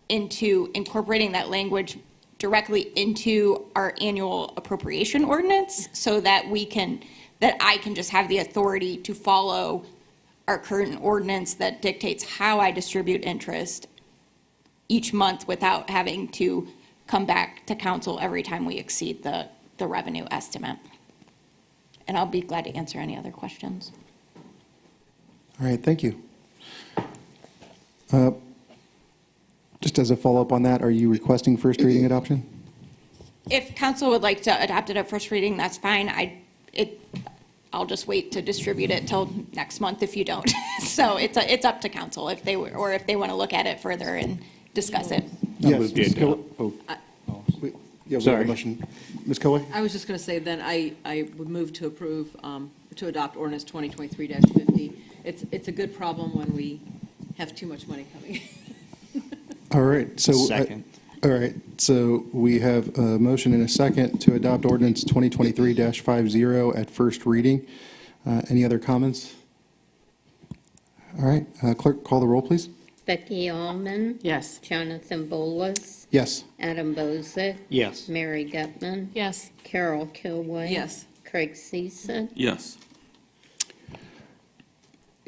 into incorporating that language directly into our annual appropriation ordinance so that I can just have the authority to follow our current ordinance that dictates how I distribute interest each month without having to come back to council every time we exceed the revenue estimate. And I'll be glad to answer any other questions. All right, thank you. Just as a follow-up on that, are you requesting first reading adoption? If council would like to adopt it at first reading, that's fine. I'll just wait to distribute it till next month if you don't. So it's up to council if they want to look at it further and discuss it. Yes. Ms. Coe- oh. Wait, yeah, we have a Sorry. motion. Ms. Coe? I was just going to say then I would move to approve, to adopt ordinance 2023-50. It's a good problem when we have too much money coming. All right, so. Second. All right, so we have a motion and a second to adopt ordinance 2023-50 at first reading. Any other comments? All right, clerk, call the roll, please. Becky Allman. Yes. Jonathan Bolas. Yes. Adam Bozick. Yes. Mary Gutman. Yes. Carol Kilway. Yes. Craig Ciesick. Yes.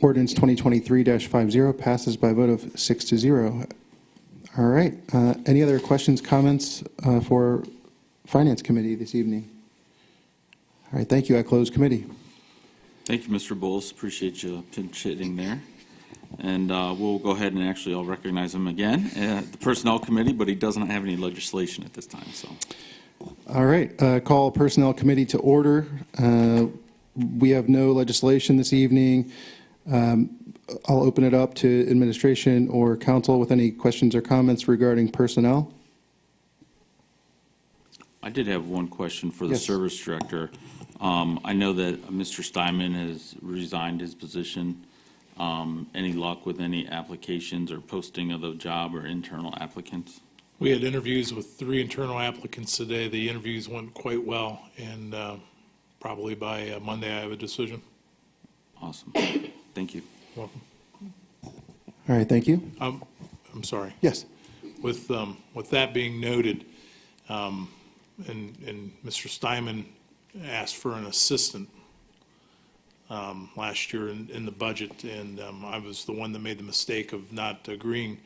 Ordinance 2023-50 passes by a vote of 6-0. All right, any other questions, comments for Finance Committee this evening? All right, thank you. I close committee. Thank you, Mr. Bowles. Appreciate you pinch hitting there. And we'll go ahead and actually I'll recognize him again at the Personnel Committee, but he doesn't have any legislation at this time, so. All right, call Personnel Committee to order. We have no legislation this evening. I'll open it up to administration or council with any questions or comments regarding personnel. I did have one question for the Yes. service director. I know that Mr. Steinman has resigned his position. Any luck with any applications or posting of the job or internal applicants? We had interviews with 3 internal applicants today. The interviews went quite well, and probably by Monday I have a decision. Awesome. Thank you. Welcome. All right, thank you. I'm sorry. Yes. With that being noted, and Mr. Steinman asked for an assistant last year in the budget, and I was the one that made the mistake of not agreeing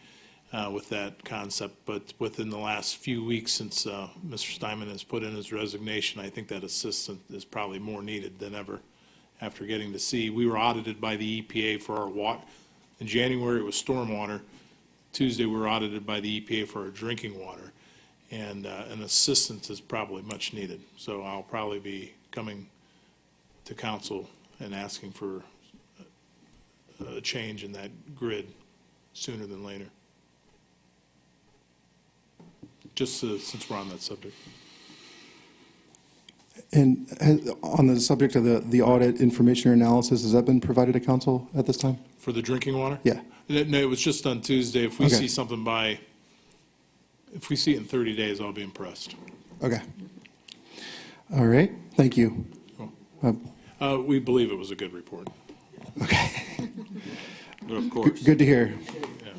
with that concept. But within the last few weeks since Mr. Steinman has put in his resignation, I think that assistant is probably more needed than ever after getting to see. We were audited by the EPA for our water. In January, it was stormwater. Tuesday, we were audited by the EPA for our drinking water. And an assistant is probably much needed. So I'll probably be coming to council and asking for a change in that grid sooner than later. Just since we're on that subject. And on the subject of the audit information or analysis, has that been provided to council at this time? For the drinking water? Yeah. No, it was just on Tuesday. If we Okay. see something if we see it in 30 days, I'll be impressed. Okay. All right, thank you. We believe it was a good report. Okay, But of course. good to hear. Yeah,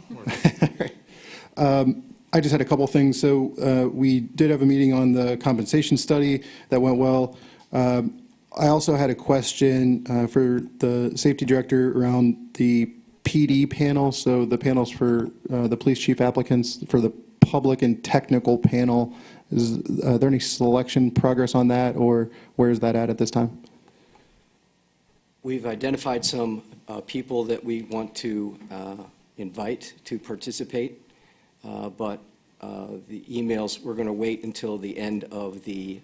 we're- I just had a couple things. So we did have a meeting on the compensation study that went well. I also had a question for the safety director around the PD panel, so the panels for the police chief applicants, for the public and technical panel. Is there any selection progress on that, or where is that at this time? We've identified some people that we want to invite to participate, but the emails, we're going to wait until the end of the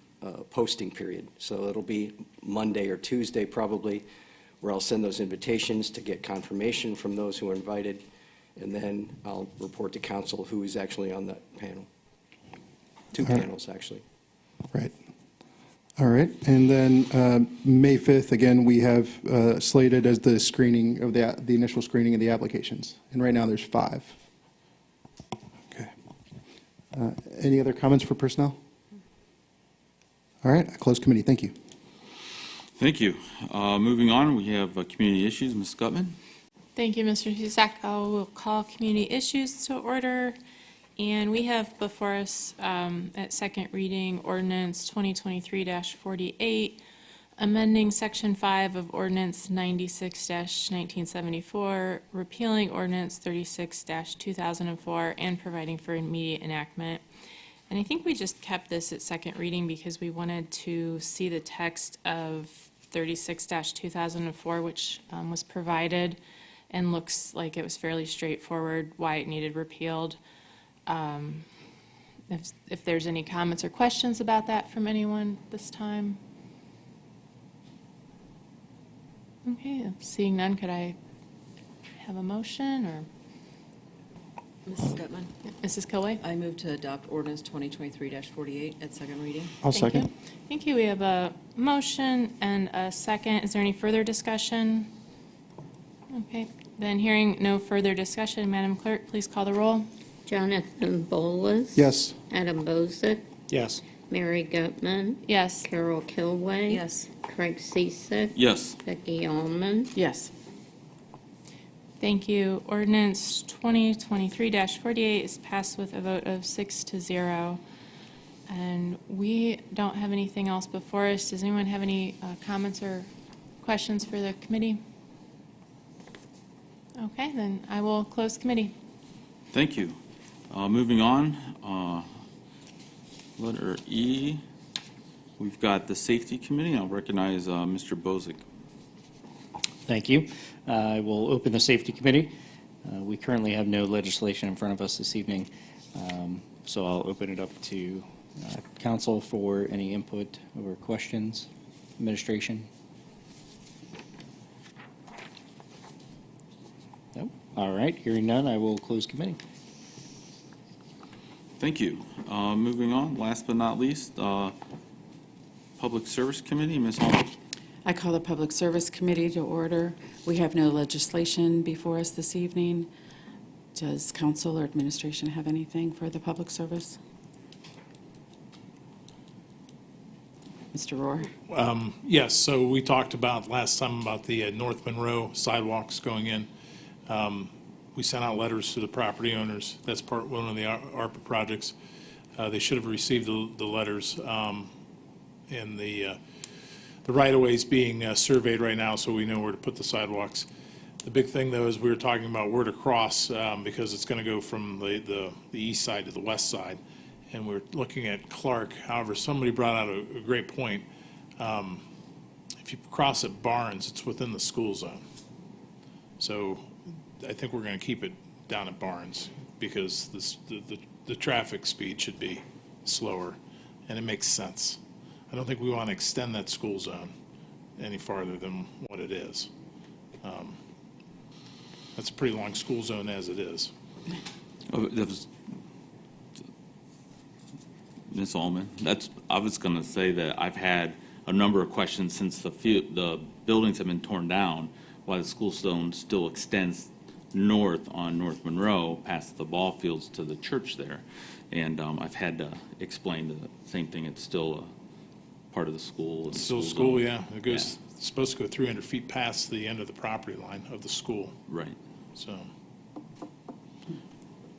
posting period. So it'll be Monday or Tuesday probably, where I'll send those invitations to get confirmation from those who are invited, and then I'll report to council who is actually on that panel. Two All right. panels, actually. Right. All right. And then May 5th, again, we have slated as the screening of the initial screening of the applications. And right now there's 5. Okay. Any other comments for personnel? All right. I close committee. Thank you. Thank you. Moving on, we have community issues. Ms. Gutman? Thank you, Mr. Husak. I will call community issues to order. And we have before us at second reading ordinance 2023-48, amending section 5 of ordinance 96-1974, repealing ordinance 36-2004, and providing for immediate enactment. And I think we just kept this at second reading because we wanted to see the text of 36-2004, which was provided and looks like it was fairly straightforward why it needed repealed. If there's any comments or questions about that from anyone this time? Okay, seeing none, could I have a motion, or Mrs. Gutman, Mrs. Kilway? I move to adopt ordinance 2023-48 at second reading. I'll Thank second. you. Thank you. We have a motion and a second. Is there any further discussion? Okay, then hearing no further discussion, Madam Clerk, please call the roll. Jonathan Bolus? Yes. Adam Bozick? Yes. Mary Gutman? Yes. Carol Kilway? Yes. Craig Ciesick? Yes. Becky Allman? Yes. Thank you. Ordinance 2023-48 is passed with a vote of 6-0. And we don't have anything else before us. Does anyone have any comments or questions for the committee? Okay, then I will close committee. Thank you. Moving on, letter E, we've got the Safety Committee. I'll recognize Mr. Bozick. Thank you. I will open the Safety Committee. We currently have no legislation in front of us this evening, so I'll open it up to council for any input or questions. Administration? No? All right, hearing none, I will close committee. Thank you. Moving on, last but not least, Public Service Committee, Ms. Hall. I call the Public Service Committee to order. We have no legislation before us this evening. Does council or administration have anything for the public service? Mr. Rohr? Yes, so we talked about last time about the North Monroe sidewalks going in. We sent out letters to the property owners. That's one of the ARPA projects. They should have received the letters, and the right-of-ways being surveyed right now, so we know where to put the sidewalks. The big thing, though, is we were talking about where to cross, because it's going to go from the east side to the west side, and we're looking at Clark. However, somebody brought out a great point. If you cross at Barnes, it's within the school zone. So I think we're going to keep it down at Barnes, because the traffic speed should be slower, and it makes sense. I don't think we want to extend that school zone any farther than what it is. That's a pretty long school zone as it is. Ms. Allman, I was going to say that I've had a number of questions since the buildings have been torn down, why the school zone still extends north on North Monroe past the ball fields to the church there. And I've had to explain the same thing. It's still a part of the school. It's still school, yeah. It goes, it's supposed to go 300 feet past the end of the property line of the school, Right. so.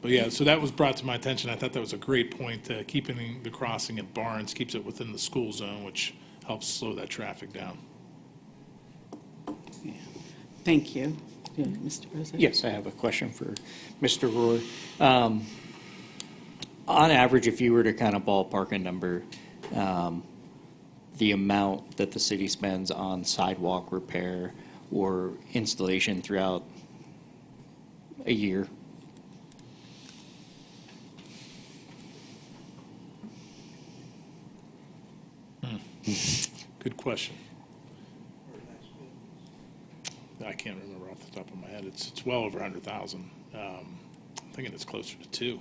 But yeah, so that was brought to my attention. I thought that was a great point. Keeping the crossing at Barnes keeps it within the school zone, which helps slow that traffic down. Thank you. Yeah, Mr. President? Yes, I have a question for Mr. Rohr. On average, if you were to kind of ballpark a number, the amount that the city spends on sidewalk repair or installation throughout a year? Good question. I can't remember off the top of my head. It's well over 100,000. I'm thinking it's closer to 2.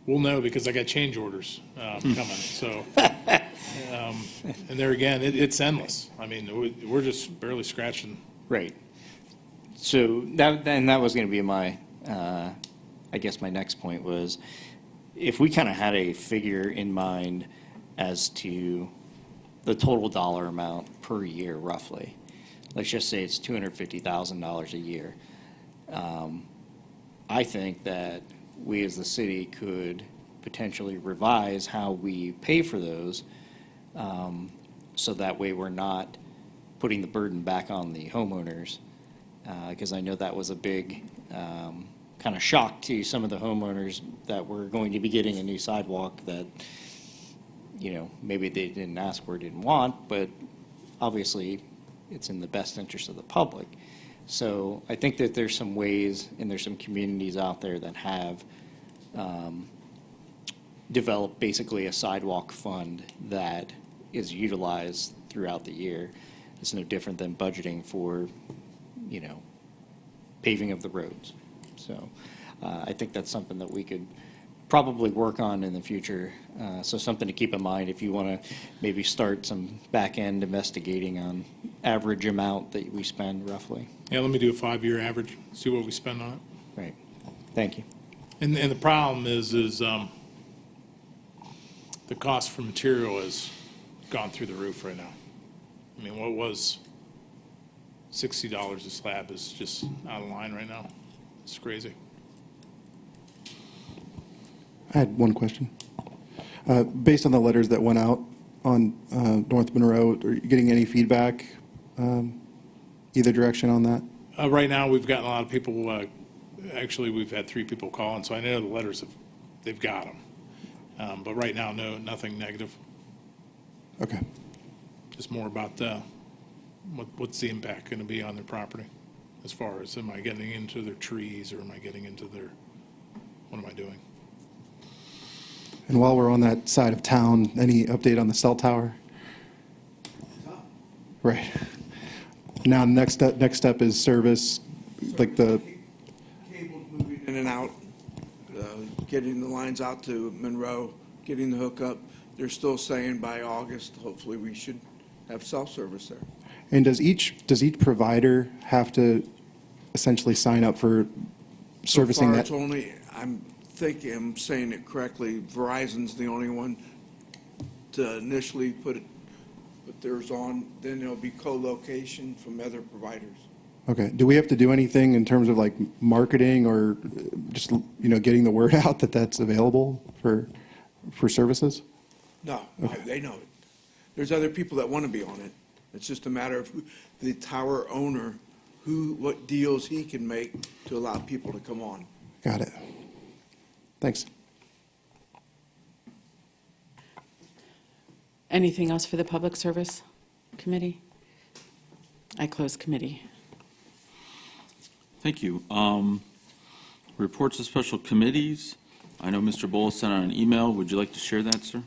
We'll know because I got change orders coming, so. And there again, it's endless. I mean, we're just barely scratching. Right. So that was going to be my, I guess my next point was, if we kind of had a figure in mind as to the total dollar amount per year roughly, let's just say it's $250,000 a year. I think that we as the city could potentially revise how we pay for those, so that way we're not putting the burden back on the homeowners, because I know that was a big kind of shock to some of the homeowners that were going to be getting a new sidewalk that, you know, maybe they didn't ask for, didn't want, but obviously it's in the best interest of the public. So I think that there's some ways, and there's some communities out there that have developed basically a sidewalk fund that is utilized throughout the year. It's no different than budgeting for, you know, paving of the roads. So I think that's something that we could probably work on in the future. So something to keep in mind if you want to maybe start some back-end investigating on average amount that we spend roughly. Yeah, let me do a 5-year average, see what we spend on it. Right. Thank you. And the problem is the cost for material has gone through the roof right now. I mean, what was $60 a slab is just out of line right now. It's crazy. I had one question. Based on the letters that went out on North Monroe, are you getting any feedback either direction on that? Right now, we've gotten a lot of people, actually, we've had 3 people call, and so I know the letters, they've got them. But right now, no, nothing negative. Okay. Just more about what's the impact going to be on their property? As far as, am I getting into their trees, or am I getting into their, what am I doing? And while we're on that side of town, any update on the cell tower? Right. Now, next step is service, like the, Cables moving in and out, getting the lines out to Monroe, getting the hookup. They're still saying by August, hopefully we should have cell service there. and does each provider have to essentially sign up for servicing So far, that? it's only, I'm saying it correctly, Verizon's the only one to initially put theirs on, then there'll be co-location from other providers. Okay. Do we have to do anything in terms of like marketing or just, getting the word out that that's available for services? No, they know it. There's other people that want to be on it. It's just a matter of the tower owner, what deals he can make to allow people to come on. Got it. Thanks. Anything else for the Public Service Committee? I close committee. Thank you. Reports of special committees. I know Mr. Bowles sent out an email. Would you like to share that, sir?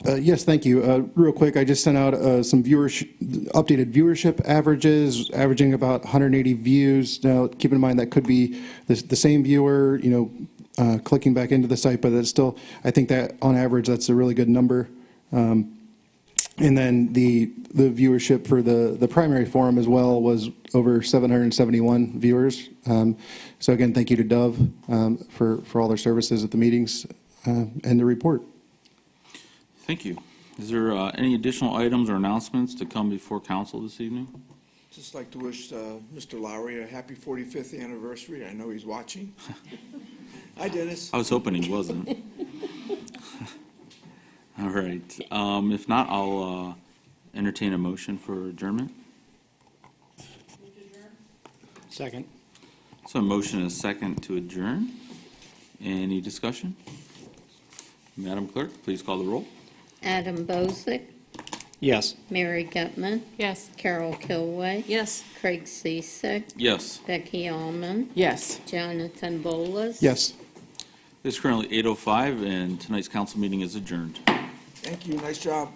Yes, thank you. Real quick, I just sent out some updated viewership averages, averaging about 180 views. Now, keep in mind that could be the same viewer, clicking back into the site, but it's still, I think that on average, that's a really good number. And then the viewership for the primary forum as well was over 771 viewers. So again, thank you to Dove for all their services at the meetings and the report. Thank you. Is there any additional items or announcements to come before council this evening? Just like to wish Mr. Lowry a happy 45th anniversary. I know he's watching. Hi, Dennis. I was hoping he wasn't. All right. If not, I'll entertain a motion for adjournment. Second. So a motion and a second to adjourn. Any discussion? Madam Clerk, please call the roll. Adam Bozick, Yes. Mary Gutman, Yes. Carol Kilway, Yes. Craig Ciesick, Yes. Becky Allman, Yes. Jonathan Bolas. Yes. It's currently 8:05, and tonight's council meeting is adjourned. Thank you, nice job.